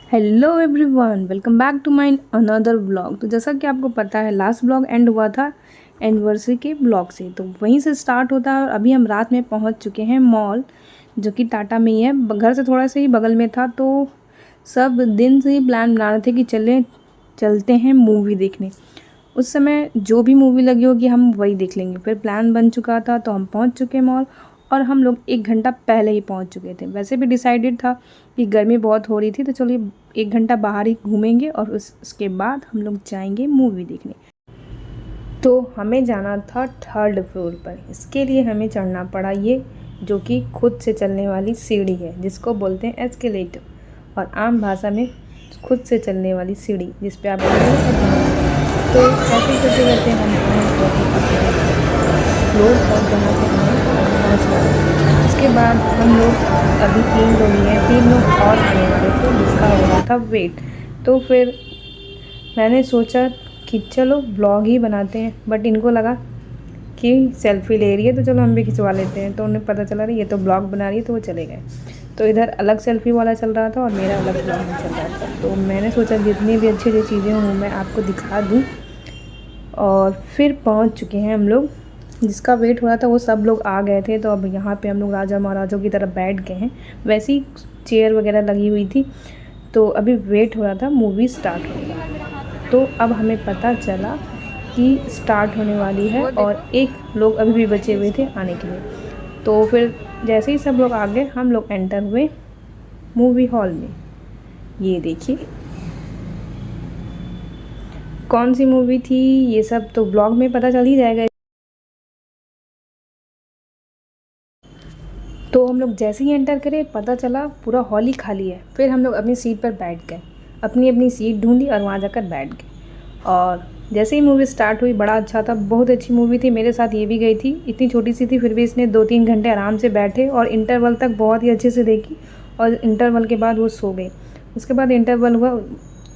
Hello everyone, welcome back to my another blog. तो जैसा कि आपको पता है, लास्ट ब्लॉग एंड हुआ था एनिवर्सरी के ब्लॉग से, तो वहीं से स्टार्ट होता है। और अभी हम रात में पहुंच चुके हैं मॉल, जो कि टाटा में ही है। घर से थोड़ा सा ही बगल में था, तो सब दिन से ही प्लान बना रहे थे कि चलते हैं मूवी देखने। उस समय जो भी मूवी लगी होगी हम वही देख लेंगे। फिर प्लान बन चुका था, तो हम पहुंच चुके मॉल। और हम लोग 1 घंटा पहले ही पहुंच चुके थे। वैसे भी डिसाइडेड था कि गर्मी बहुत हो रही थी, तो चलिए 1 घंटा बाहर ही घूमेंगे और उसके बाद हम लोग जाएंगे मूवी देखने। तो हमें जाना था 3rd फ्लोर पर। इसके लिए हमें चढ़ना पड़ा ये, जो कि खुद से चलने वाली सीढ़ी है, जिसको बोलते हैं एस्केलेटर, और आम भाषा में खुद से चलने वाली सीढ़ी, जिस पे आप तो ऐसे ही करते करते हम पहुँच गए फ्लोर पर, जहाँ पे हमें पहुँचना था। उसके बाद हम लोग अभी 3 लोग ही हैं, 3 लोग और आने वाले थे, जिसका हो रहा था वेट। तो फिर मैंने सोचा कि चलो ब्लॉग ही बनाते हैं, बट इनको लगा कि सेल्फ़ी ले रही है तो चलो हम भी खिंचवा लेते हैं। तो उन्हें पता चला रही ये तो ब्लॉग बना रही है, तो वो चले गए। तो इधर अलग सेल्फ़ी वाला चल रहा था और मेरा अलग ब्लॉग में चल रहा था। तो मैंने सोचा जितनी भी अच्छी अच्छी चीज़ें हों मैं आपको दिखा दूँ। और फिर पहुंच चुके हैं हम लोग। जिसका वेट हो रहा था वो सब लोग आ गए थे, तो अब यहाँ पे हम लोग राजा महाराजों की तरह बैठ गए हैं। वैसी चेयर वगैरह लगी हुई थी, तो अभी वेट हो रहा था मूवी स्टार्ट होने का। तो अब हमें पता चला कि स्टार्ट होने वाली है और एक लोग अभी भी बचे हुए थे आने के लिए। तो फिर जैसे ही सब लोग आ गए, हम लोग एंटर हुए मूवी हॉल में। ये देखिए कौन सी मूवी थी, ये सब तो ब्लॉग में पता चल ही जाएगा। तो हम लोग जैसे ही एंटर करें, पता चला पूरा हॉल ही खाली है। फिर हम लोग अपनी सीट पर बैठ गए, अपनी अपनी सीट ढूंढी और वहाँ जाकर बैठ गए। और जैसे ही मूवी स्टार्ट हुई, बड़ा अच्छा था, बहुत अच्छी मूवी थी। मेरे साथ ये भी गई थी, इतनी छोटी सी थी, फिर भी इसने 2-3 घंटे आराम से बैठे और इंटरवल तक बहुत ही अच्छे से देखी। और इंटरवल के बाद वो सो गई। उसके बाद इंटरवल हुआ,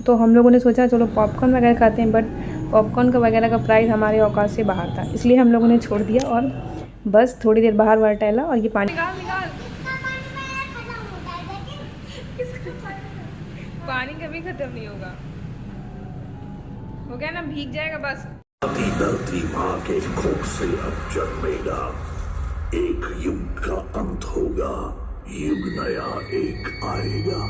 तो हम लोगों ने सोचा चलो पॉपकॉर्न वगैरह खाते हैं, बट पॉपकॉर्न का वगैरह का प्राइस हमारे औकात से बाहर था, इसलिए हम लोगों ने छोड़ दिया और बस थोड़ी देर बाहर बाहर टहला। और ये पानी पानी कभी खत्म नहीं होगा, हो गया ना, भीग जाएगा बस। धरती माँ के कोख से अब जन्मेगा, एक युग का अंत होगा, युग नया एक आएगा।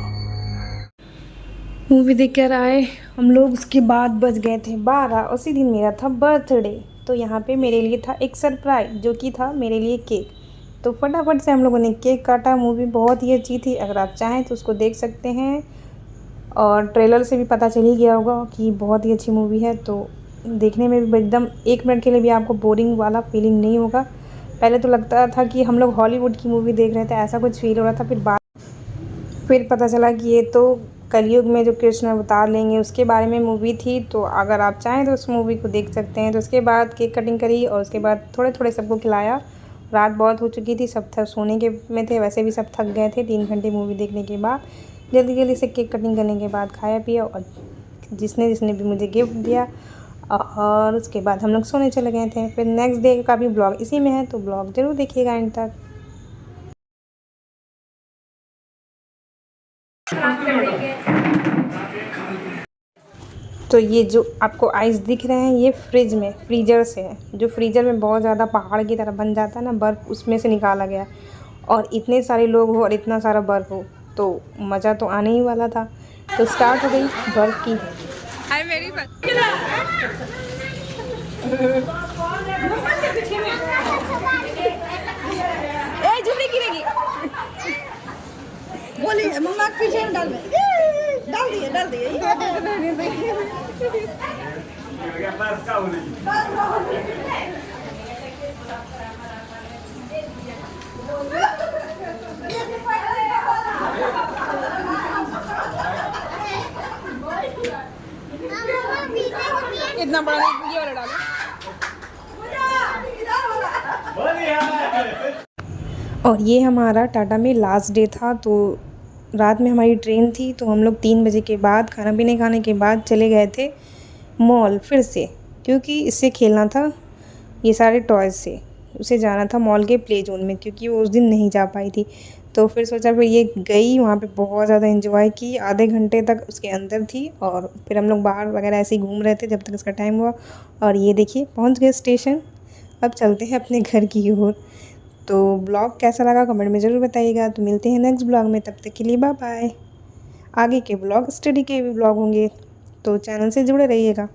मूवी देख कर आए हम लोग। उसके बाद बज गए थे 12। उसी दिन मेरा था बर्थडे, तो यहाँ पे मेरे लिए था एक सरप्राइज, जो कि था मेरे लिए केक। तो फटाफट से हम लोगों ने केक काटा। मूवी बहुत ही अच्छी थी, अगर आप चाहें तो उसको देख सकते हैं। और ट्रेलर से भी पता चल ही गया होगा कि बहुत ही अच्छी मूवी है। तो देखने में भी एकदम 1 मिनट के लिए भी आपको बोरिंग वाला फीलिंग नहीं होगा। पहले तो लगता था कि हम लोग हॉलीवुड की मूवी देख रहे थे, ऐसा कुछ फील हो रहा था। फिर पता चला कि ये तो कलयुग में जो कृष्ण अवतार लेंगे उसके बारे में मूवी थी। तो अगर आप चाहें तो उस मूवी को देख सकते हैं। तो उसके बाद केक कटिंग करी और उसके बाद थोड़े थोड़े सबको खिलाया। रात बहुत हो चुकी थी, सब थक सोने के में थे, वैसे भी सब थक गए थे 3 घंटे मूवी देखने के बाद। जल्दी जल्दी से केक कटिंग करने के बाद खाया पिया, और जिसने जिसने भी मुझे गिफ्ट दिया। और उसके बाद हम लोग सोने चले गए थे। फिर नेक्स्ट डे का भी ब्लॉग इसी में है, तो ब्लॉग ज़रूर देखिएगा एंड तक। तो ये जो आपको आइस दिख रहे हैं, ये फ्रीज़र से है। जो फ्रीज़र में बहुत ज़्यादा पहाड़ की तरह बन जाता है ना बर्फ़, उसमें से निकाला गया। और इतने सारे लोग हो और इतना सारा बर्फ़ हो, तो मज़ा तो आने ही वाला था। तो स्टार्ट हो गई बर्फ़ की। बोलिए मम्मा के पीछे डाल दे, डाल दिए इतना बड़ा ये वाला डालो। और ये हमारा टाटा में लास्ट डे था। तो रात में हमारी ट्रेन थी, तो हम लोग 3 बजे के बाद खाना पीने खाने के बाद चले गए थे मॉल फिर से, क्योंकि इससे खेलना था ये सारे टॉयज़ से। उसे जाना था मॉल के प्ले जोन में, क्योंकि वो उस दिन नहीं जा पाई थी। तो फिर सोचा फिर ये गई वहाँ पे, बहुत ज़्यादा एंजॉय की, आधे घंटे तक उसके अंदर थी। और फिर हम लोग बाहर वगैरह ऐसे ही घूम रहे थे जब तक इसका टाइम हुआ। और ये देखिए पहुँच गए स्टेशन। अब चलते हैं अपने घर की ओर। तो ब्लॉग कैसा लगा कमेंट में ज़रूर बताइएगा। तो मिलते हैं नेक्स्ट ब्लॉग में, तब तक के लिए बाय बाय। आगे के ब्लॉग स्टडी के भी ब्लॉग होंगे, तो चैनल से जुड़े रहिएगा।